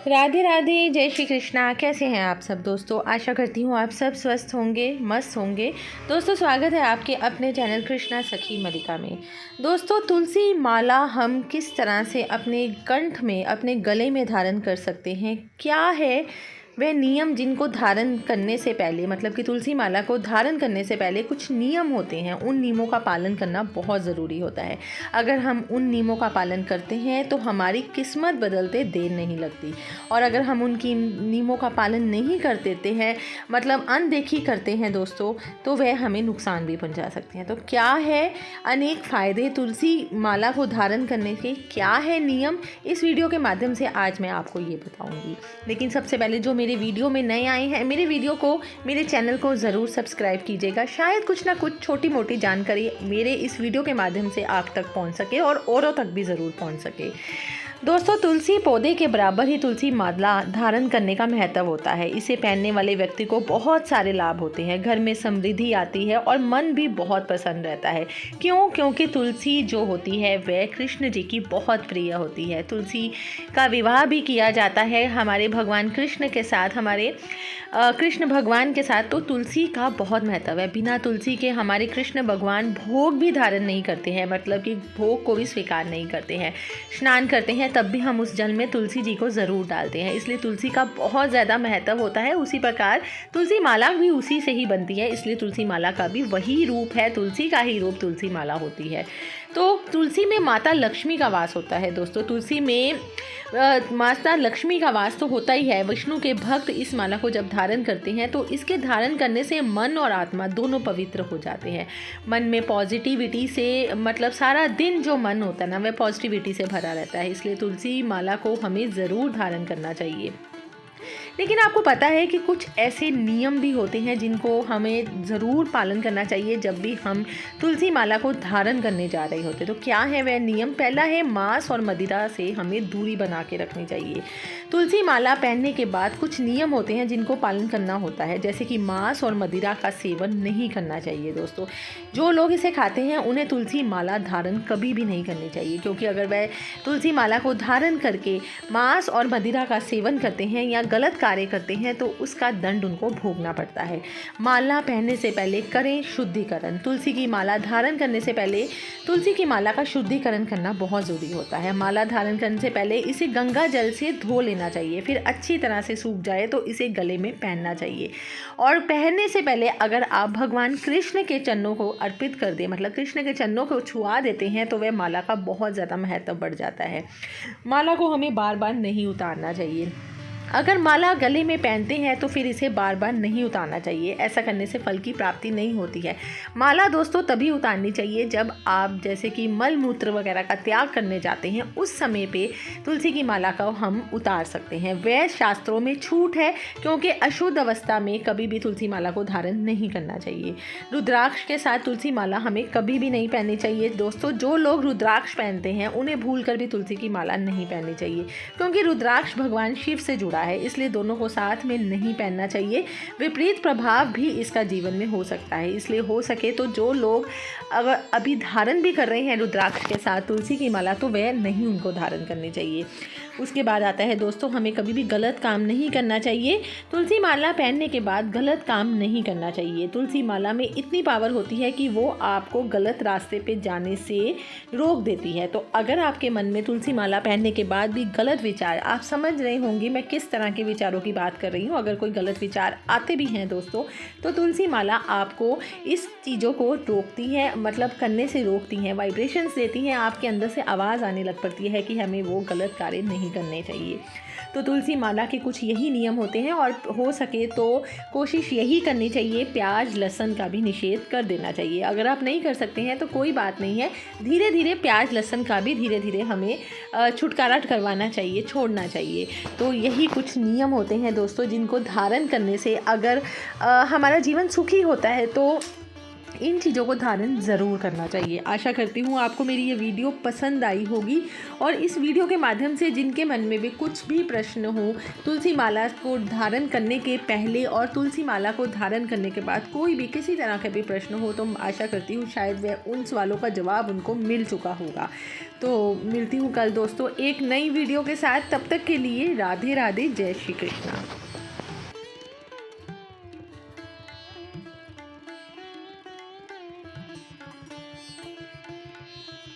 राधे राधे, जय श्री कृष्णा। कैसे हैं आप सब दोस्तों? आशा करती हूँ आप सब स्वस्थ होंगे, मस्त होंगे। दोस्तों, स्वागत है आपके अपने चैनल कृष्णा सखी मलिका में। दोस्तों, तुलसी माला हम किस तरह से अपने कंठ में, अपने गले में धारण कर सकते हैं? क्या है वह नियम जिनको धारण करने से पहले, मतलब कि तुलसी माला को धारण करने से पहले कुछ नियम होते हैं, उन नियमों का पालन करना बहुत ज़रूरी होता है। अगर हम उन नियमों का पालन करते हैं तो हमारी किस्मत बदलते देर नहीं लगती, और अगर हम उनकी नियमों का पालन नहीं कर देते हैं, मतलब अनदेखी करते हैं दोस्तों, तो वह हमें नुकसान भी पहुंचा सकते हैं। तो क्या है अनेक फ़ायदे तुलसी माला को धारण करने के, क्या है नियम, इस वीडियो के माध्यम से आज मैं आपको ये बताऊंगी। लेकिन सबसे पहले जो मेरे वीडियो में नए आए हैं, मेरे वीडियो को, मेरे चैनल को ज़रूर सब्सक्राइब कीजिएगा। शायद कुछ ना कुछ छोटी मोटी जानकारी मेरे इस वीडियो के माध्यम से आप तक पहुंच सके और औरों तक भी ज़रूर पहुंच सके। दोस्तों, तुलसी पौधे के बराबर ही तुलसी माला धारण करने का महत्व होता है। इसे पहनने वाले व्यक्ति को बहुत सारे लाभ होते हैं, घर में समृद्धि आती है और मन भी बहुत प्रसन्न रहता है। क्यों? क्योंकि तुलसी जो होती है वह कृष्ण जी की बहुत प्रिय होती है। तुलसी का विवाह भी किया जाता है हमारे भगवान कृष्ण के साथ, हमारे कृष्ण भगवान के साथ। तो तुलसी का बहुत महत्व है। बिना तुलसी के हमारे कृष्ण भगवान भोग भी धारण नहीं करते हैं, मतलब कि भोग को भी स्वीकार नहीं करते हैं। स्नान करते हैं तब भी हम उस जल में तुलसी जी को ज़रूर डालते हैं, इसलिए तुलसी का बहुत ज़्यादा महत्व होता है। उसी प्रकार तुलसी माला भी उसी से ही बनती है, इसलिए तुलसी माला का भी वही रूप है, तुलसी का ही रूप तुलसी माला होती है। तो तुलसी में माता लक्ष्मी का वास होता है। दोस्तों, तुलसी में माता लक्ष्मी का वास तो होता ही है। विष्णु के भक्त इस माला को जब धारण करते हैं तो इसके धारण करने से मन और आत्मा दोनों पवित्र हो जाते हैं। मन में पॉजिटिविटी से, मतलब सारा दिन जो मन होता है ना, वह पॉजिटिविटी से भरा रहता है। इसलिए तुलसी माला को हमें ज़रूर धारण करना चाहिए। लेकिन आपको पता है कि कुछ ऐसे नियम भी होते हैं जिनको हमें ज़रूर पालन करना चाहिए जब भी हम तुलसी माला को धारण करने जा रहे होते। तो क्या है वह नियम? पहला है, मांस और मदिरा से हमें दूरी बना के रखनी चाहिए। तुलसी माला पहनने के बाद कुछ नियम होते हैं जिनको पालन करना होता है, जैसे कि मांस और मदिरा का सेवन नहीं करना चाहिए। दोस्तों, जो लोग इसे खाते हैं उन्हें तुलसी माला धारण कभी भी नहीं करनी चाहिए, क्योंकि अगर वह तुलसी माला को धारण करके मांस और मदिरा का सेवन करते हैं या गलत कार्य करते हैं तो उसका दंड उनको भोगना पड़ता है। माला पहनने से पहले करें शुद्धिकरण। तुलसी की माला धारण करने से पहले तुलसी की माला का शुद्धिकरण करना बहुत ज़रूरी होता है। माला धारण करने से पहले इसे गंगा जल से धो लेना चाहिए, फिर अच्छी तरह से सूख जाए तो इसे गले में पहनना चाहिए। और पहनने से पहले अगर आप भगवान कृष्ण के चरणों को अर्पित कर दें, मतलब कृष्ण के चरणों को छुआ देते हैं, तो वह माला का बहुत ज़्यादा महत्व बढ़ जाता है। माला को हमें बार बार नहीं उतारना चाहिए। अगर माला गले में पहनते हैं तो फिर इसे बार बार नहीं उतारना चाहिए। ऐसा करने से फल की प्राप्ति नहीं होती है। माला दोस्तों तभी उतारनी चाहिए जब आप, जैसे कि मल मूत्र वगैरह का त्याग करने जाते हैं, उस समय पे तुलसी की माला को हम उतार सकते हैं। वह शास्त्रों में छूट है, क्योंकि अशुद्ध अवस्था में कभी भी तुलसी माला को धारण नहीं करना चाहिए। रुद्राक्ष के साथ तुलसी माला हमें कभी भी नहीं पहननी चाहिए। दोस्तों, जो लोग रुद्राक्ष पहनते हैं उन्हें भूल कर भी तुलसी की माला नहीं पहननी चाहिए, क्योंकि रुद्राक्ष भगवान शिव से जुड़ा है, इसलिए दोनों को साथ में नहीं पहनना चाहिए। विपरीत प्रभाव भी इसका जीवन में हो सकता है। इसलिए हो सके तो जो लोग अगर अभी धारण भी कर रहे हैं रुद्राक्ष के साथ तुलसी की माला, तो वह नहीं उनको धारण करनी चाहिए। उसके बाद आता है दोस्तों, हमें कभी भी गलत काम नहीं करना चाहिए। तुलसी माला पहनने के बाद गलत काम नहीं करना चाहिए। तुलसी माला में इतनी पावर होती है कि वो आपको गलत रास्ते पे जाने से रोक देती है। तो अगर आपके मन में तुलसी माला पहनने के बाद भी गलत विचार, आप समझ रहे होंगे मैं किस तरह के विचारों की बात कर रही हूँ, अगर कोई गलत विचार आते भी हैं दोस्तों, तो तुलसी माला आपको इस चीज़ों को रोकती है, मतलब करने से रोकती हैं, वाइब्रेशंस देती हैं, आपके अंदर से आवाज़ आने लग पड़ती है कि हमें वो गलत कार्य नहीं करने चाहिए। तो तुलसी माला के कुछ यही नियम होते हैं, और हो सके तो कोशिश यही करनी चाहिए, प्याज लहसुन का भी निषेध कर देना चाहिए। अगर आप नहीं कर सकते हैं तो कोई बात नहीं है, धीरे धीरे प्याज लहसुन का भी धीरे धीरे हमें छुटकारा करवाना चाहिए, छोड़ना चाहिए। तो यही कुछ नियम होते हैं दोस्तों, जिनको धारण करने से अगर हमारा जीवन सुखी होता है तो इन चीज़ों को धारण ज़रूर करना चाहिए। आशा करती हूँ आपको मेरी ये वीडियो पसंद आई होगी और इस वीडियो के माध्यम से जिनके मन में भी कुछ भी प्रश्न हो तुलसी माला को धारण करने के पहले और तुलसी माला को धारण करने के बाद कोई भी किसी तरह का भी प्रश्न हो तो आशा करती हूँ शायद वह उन सवालों का जवाब उनको मिल चुका होगा। तो मिलती हूँ कल दोस्तों एक नई वीडियो के साथ, तब तक के लिए राधे राधे, जय श्री कृष्णा।